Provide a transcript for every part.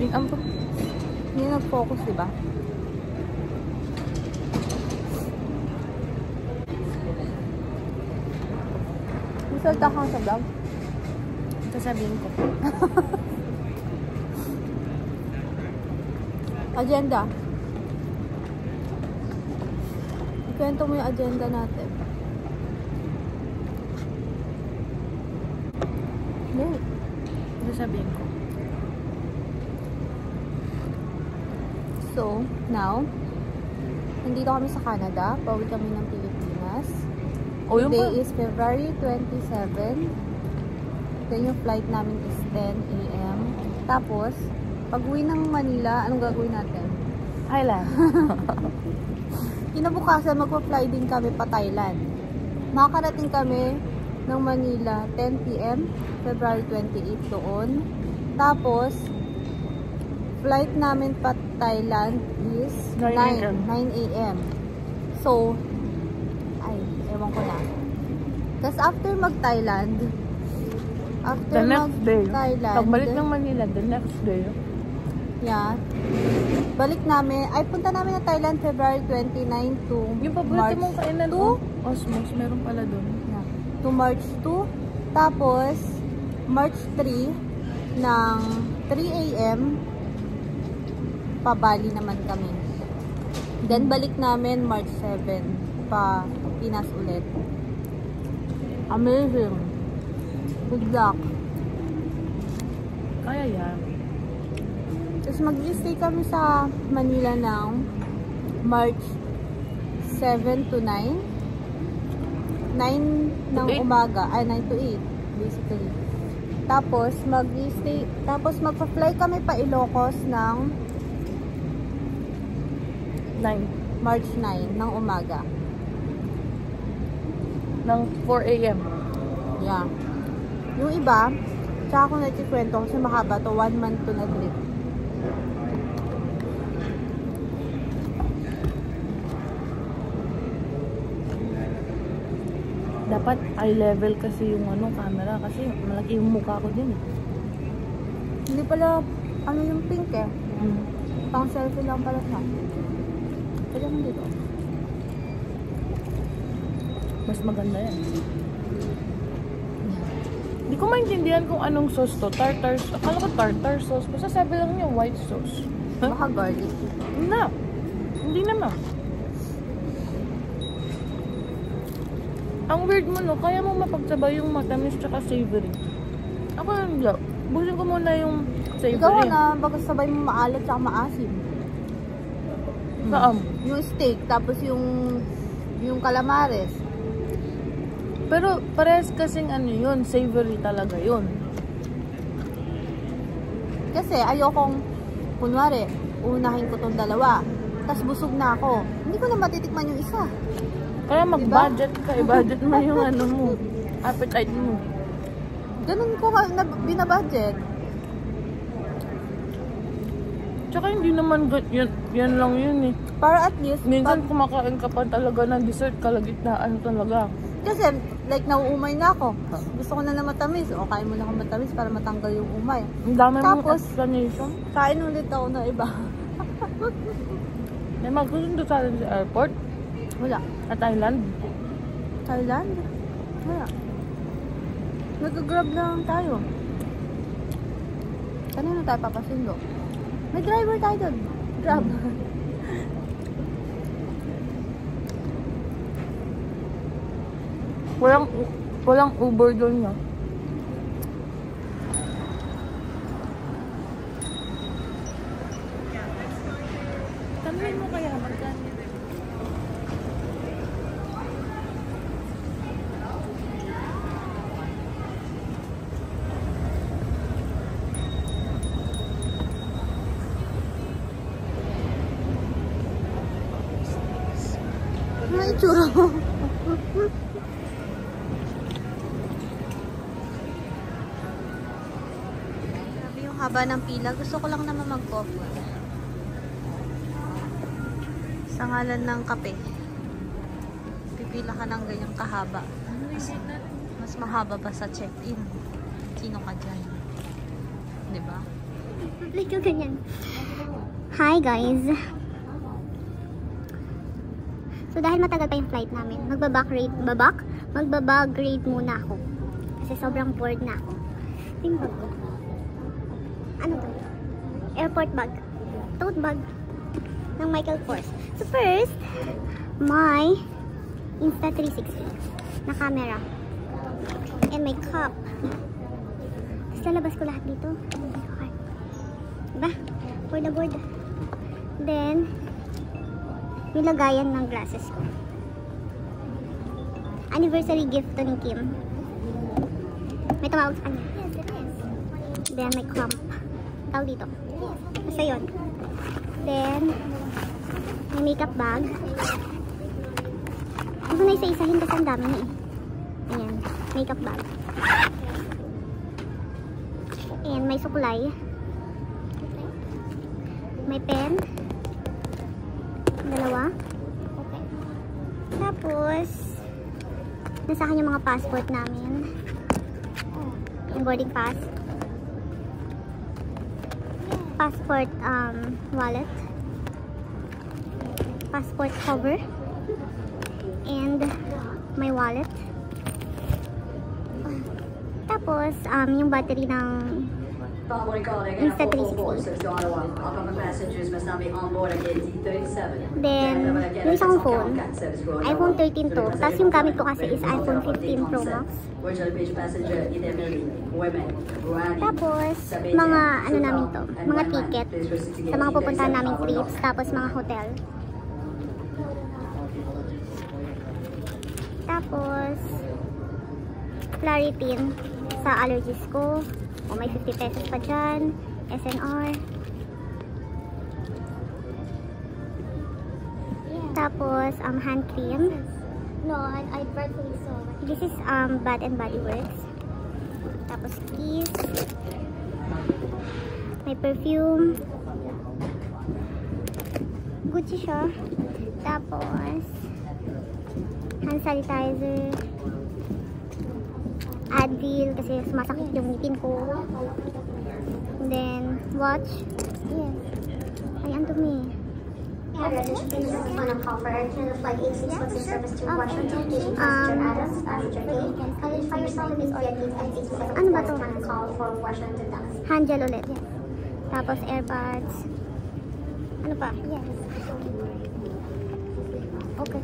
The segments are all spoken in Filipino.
Hindi nag-focus, diba? Salta kang sa vlog? Sasabihin ko. Agenda. Ikwento mo yung agenda natin. Sasabihin ko. So, now, nandito kami sa Canada. Pauwi kami ng Pilipinas. Today is February 27. Then yung flight namin is 10 AM. Tapos, pag uwi ng Manila, anong gagawin natin? Thailand. Kinabukasan, magpa-fly din kami pa Thailand. Makakarating kami ng Manila 10 PM, February 28 doon. Tapos, flight namin pa Thailand is 9 AM. So, ewan ko na. Tapos after mag-Thailand, the next day, pagbalik ng Manila, the next day, yeah, balik namin, punta namin na Thailand February 29 to yung paborito mong kainan to? Osmos, meron pala doon. Yeah. To March 2. Tapos, March 3 ng 3 AM, pabali naman kami. Then, balik namin March 7 pa Pinas ulit. Amazing. Good luck. Kaya yan. Tapos mag-stay kami sa Manila ng March 7 to 9. 9 ng umaga. 9 to 8. Basically. Tapos mag-stay. Tapos magpa-fly kami pa Ilocos ng 9. March 9 ng umaga. Ng 4 AM. Yeah. Yung iba, tsaka ako nagkikwento kasi mahaba to, 1 month to na trip. Dapat eye level kasi yung camera kasi malaki yung mukha ko din. Hindi pala, yung pink eh. Pang selfie lang pala siya. Pwede mo dito. Mas maganda yan. Hindi ko maintindihan kung anong sauce to. Tartar sauce. Akala ko tartar sauce. Basta sabi lang niya white sauce. Baka garlic. Hindi naman. Ang weird mo, no? Kaya mo mapagsabay yung matamis tsaka savory. Ako hindi. Busin ko muna yung savory. Ikaw na, baka sabay mo maalat tsaka maasim. Saan? Yung steak, tapos yung calamares. Pero parehas kasing yun, savory talaga yun. Kasi ayokong, kunwari, unahin ko tong dalawa. Tapos busog na ako. Hindi ko na matitikman yung isa. Kaya mag-budget ka, i-budget mo yung mo, appetite mo. Ganun ko binabudget. Tsaka hindi naman yan lang yun eh. Para at least, minsan kumakain ka pa talaga ng dessert, kalagitnaan talaga. Kasi, like, nauumay na ako. Gusto ko na matamis. O, kain mo na ako matamis para matanggal yung umay. Ang dami mong tapos, explanation. Kain ulit ako na iba. May magsusundo sa atin sa airport? Wala. Sa Thailand? Thailand? Wala. Nag-grab lang tayo. Kanina tayo papasundo? May driver tayo doon. Grab. Walang Uber doon na. Tanungin mo kaya magkano? Ano itsura mo? Haba ng pila. Gusto ko lang naman mag-coffee. Sa ngalan ng kape. Pipila ka ng ganyang kahaba. Mas mahaba pa sa check-in. Sino ka dyan? Diba? Like ganyan. Hi guys. So dahil matagal pa yung flight namin, magbabag grade muna ako. Kasi sobrang bored na ako. Yung bag ko. Ano to? Airport bag. Tote bag ng Michael Kors. So first, my Insta360 na camera. And my cup. Tapos lalabas ko lahat dito. Diba? For the board. Then, may lagayan ng glasses ko. Anniversary gift to ni Kim. May tumawag sa kanya. Yes, it is. Then, may clump. Tawag dito. Basta yun. Then, may makeup bag. Ito na isa-isahin kasi ang dami niya eh. Ayan. Makeup bag. And may suklay. May pen. Dalawa. Okay. Tapos, nasa akin yung mga passport namin. Yung boarding pass. Passport wallet. Passport cover. And my wallet. Tapos, yung battery ng Insta360. Then, yung isang phone, iPhone 13 to. Tapos yung gamit ko kasi is iPhone 15 Pro Max. Tapos, mga ano namin to, mga ticket sa mga pupuntahan naming trips, tapos mga hotel. Tapos, Claritin sa allergies ko. O may 50 pesos pa dyan. SNR. Tapos, hand cream. No, I rightfully so. This is Bath and Body Works. Tapos, keys. May perfume. Gucci siya. Tapos, hand sanitizer. Advil kasi sumasakit yung ngipin ko. And then, watch. Yes. Ay, ang dumi. Ano ba to? Hand gel ulit. Tapos, airpods. Ano pa? Yes. Okay.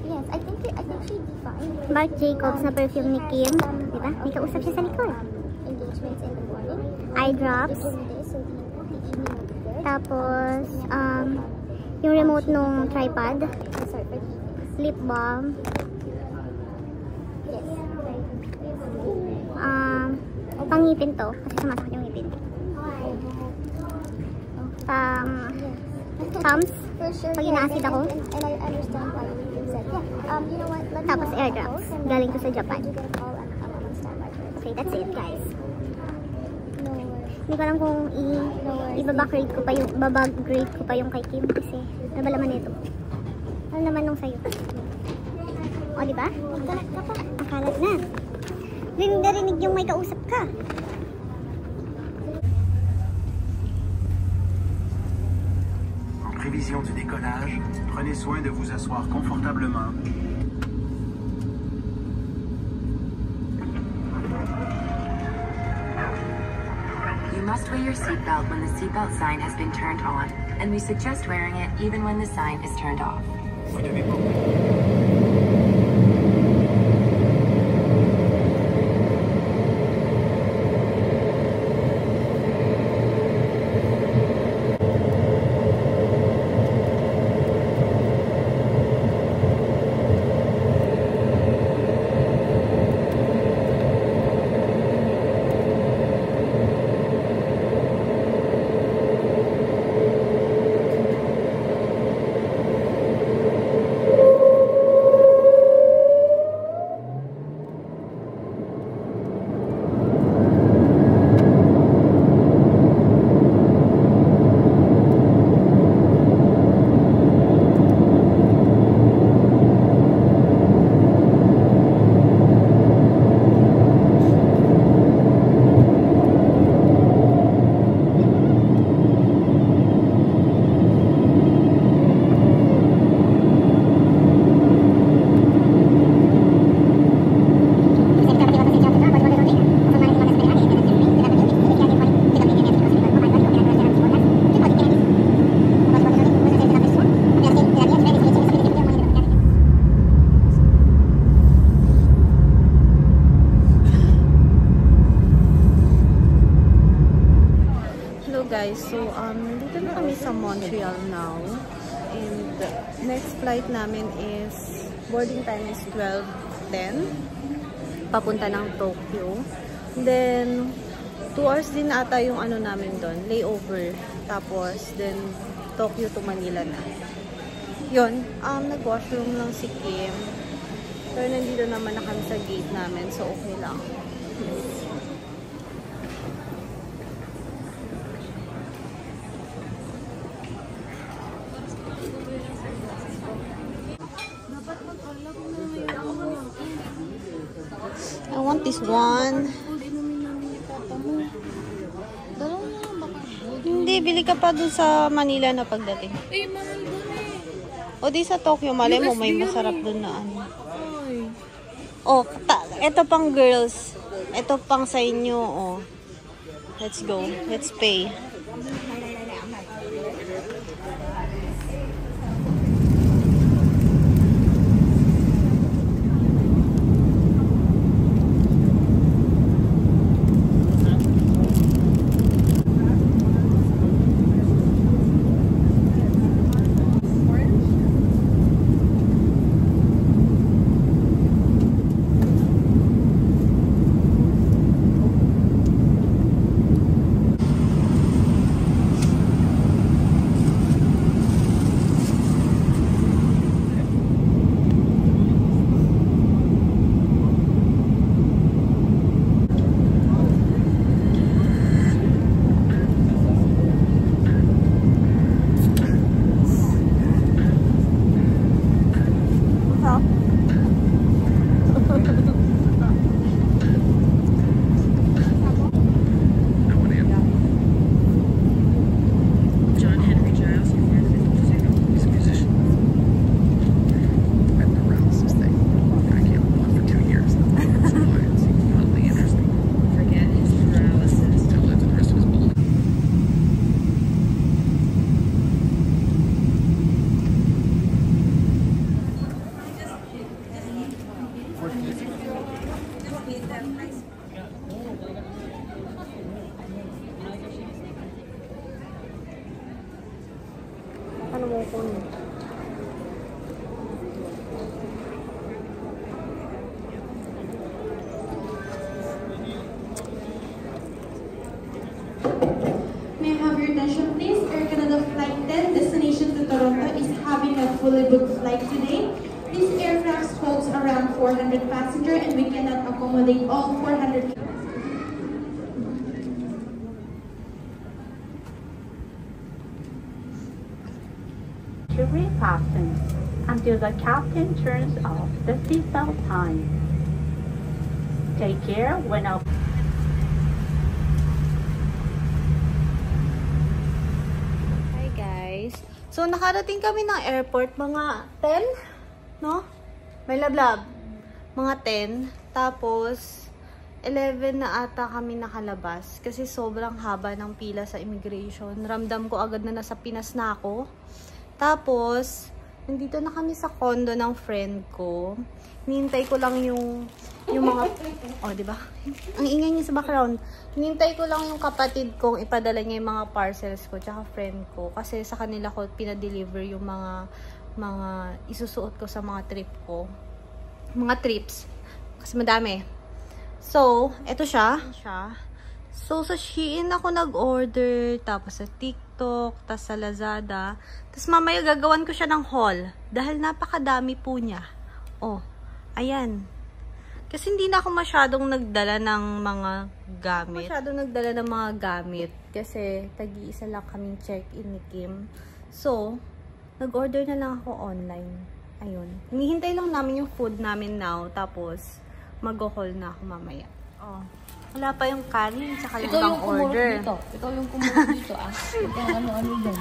Yes, I think she defined. Marc Jacobs na perfume ni Kim. Diba? May kausap siya sa likod. Engagements in the morning. Eye drops. Tapos, yung remote nung tripod. Lip balm. Yes. Pangipin to. Kasi sumasakit yung ngipin. Thumbs. Pag ina-acid ako. And I understand why you said, you know what? Tapos airdrops. Galing ko sa Japan. Okay, that's it guys. Hindi ko alam kung i-babagrade ko pa yung kay Kim kasi nabalaman nito. Ano naman nung sa'yo? O diba? Kalat ka pa. Akalat na. Narinig yung may kausap ka. Prévision du décollage, prenez soin de vous asseoir confortablement. You must wear your seatbelt when the seatbelt sign has been turned on, and we suggest wearing it even when the sign is turned off. guys, so dito na kami sa Montreal now. And next flight namin is, boarding time is 12:10. Papunta ng Tokyo. Then, 2 hours din ata yung ano namin doon, layover. Tapos, then, Tokyo to Manila na. Yun, nag-washroom lang si Kim. Pero nandito naman na kami sa gate namin, so okay lang. I want this one. Hindi, bili ka pa dun sa Manila na pagdating. Eh, mahal dun eh. O di sa Tokyo, mali mo, may masarap dun na ano. Oh, ito pang girls. Ito pang sa inyo, oh. Let's go. Let's pay. Ano mo kunin? May I have your attention please? Air Canada Flight 10, destination to Toronto, is having a fully booked flight today. This aircraft holds around 400 passengers and we cannot accommodate all 400. To refasten until the captain turns off the seatbelt sign. Take care when out. Hi guys. So nakarating kami ng airport mga 10, no? May lablab. Mga 10. Tapos 11 na ata kami nakalabas kasi sobrang haba ng pila sa immigration. Ramdam ko agad na nasa Pinas na ako. Tapos, nandito na kami sa condo ng friend ko. Hinintay ko lang yung mga, oh, diba? Ang ingay niya sa background. Hinintay ko lang yung kapatid kong ipadala niya yung mga parcels ko, tsaka friend ko. Kasi sa kanila ko pinadeliver yung mga isusuot ko sa mga trip ko. Mga trips. Kasi madami. So, eto siya. So, sa Shein ako nag-order, tapos sa TikTok, tapos sa Lazada. Tapos mamaya gagawan ko siya ng haul. Dahil napakadami po niya. Oh, ayan. Kasi hindi na ako masyadong nagdala ng mga gamit. Kasi tag-iisa lang kaming check-in ni Kim. So, nag-order na lang ako online. Ayun. Hinihintay lang namin yung food namin now. Tapos, mag-haul na ako mamaya. Oh. Wala pa yung kanin, tsaka yung ibang order. Ikaw yung kumulot dito, ah. Ikaw ano-ano dyan.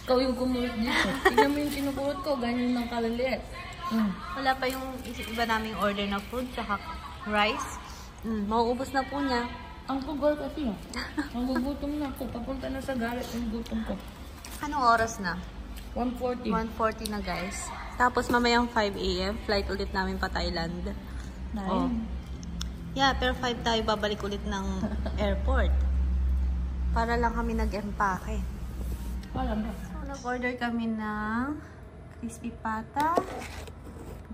Ikaw yung kumulot dito. Tignan mo yung kinukulot ko, ganyan ng kalaliit. Wala pa yung iba naming order na food, tsaka rice. Mauubos na po niya. Ang pugal kasi, ah. Magugutom na ako. Papunta na sa galit yung gutom ko. Anong oras na? 1:40. 1:40 na guys. Tapos mamayang 5 AM, flight ulit namin pa Thailand. Oh. Yeah, pero 5 tayo babalik ulit ng airport. Para lang kami nag-empake. Alam mo. So, nag-order kami ng crispy pata,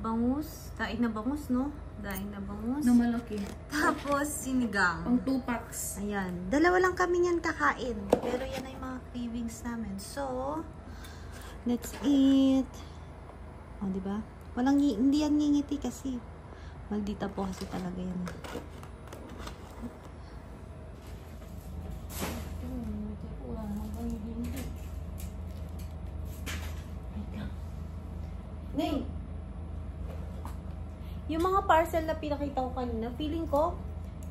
bangus, daing na bangus, no? Daing na bangus. Na malaki. Tapos, sinigang. Pang 2 packs. Ayan. Dalawa lang kami niyan kakain. Pero yan ay mga cravings namin. So, let's eat. O, diba? Hindi yan ngingiti kasi. Maldita po kasi talaga yan. Nay! Yung mga parcel na pinakita ko kanina, feeling ko,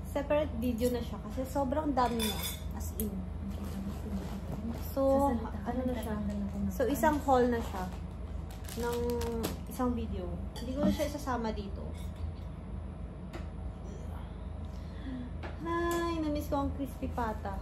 separate video na siya kasi sobrang dami niya. As in. So, ano na siya? So, isang haul na siya ng isang video. Hindi ko na siya isasama dito. Ay, namiss ko ang crispy pata.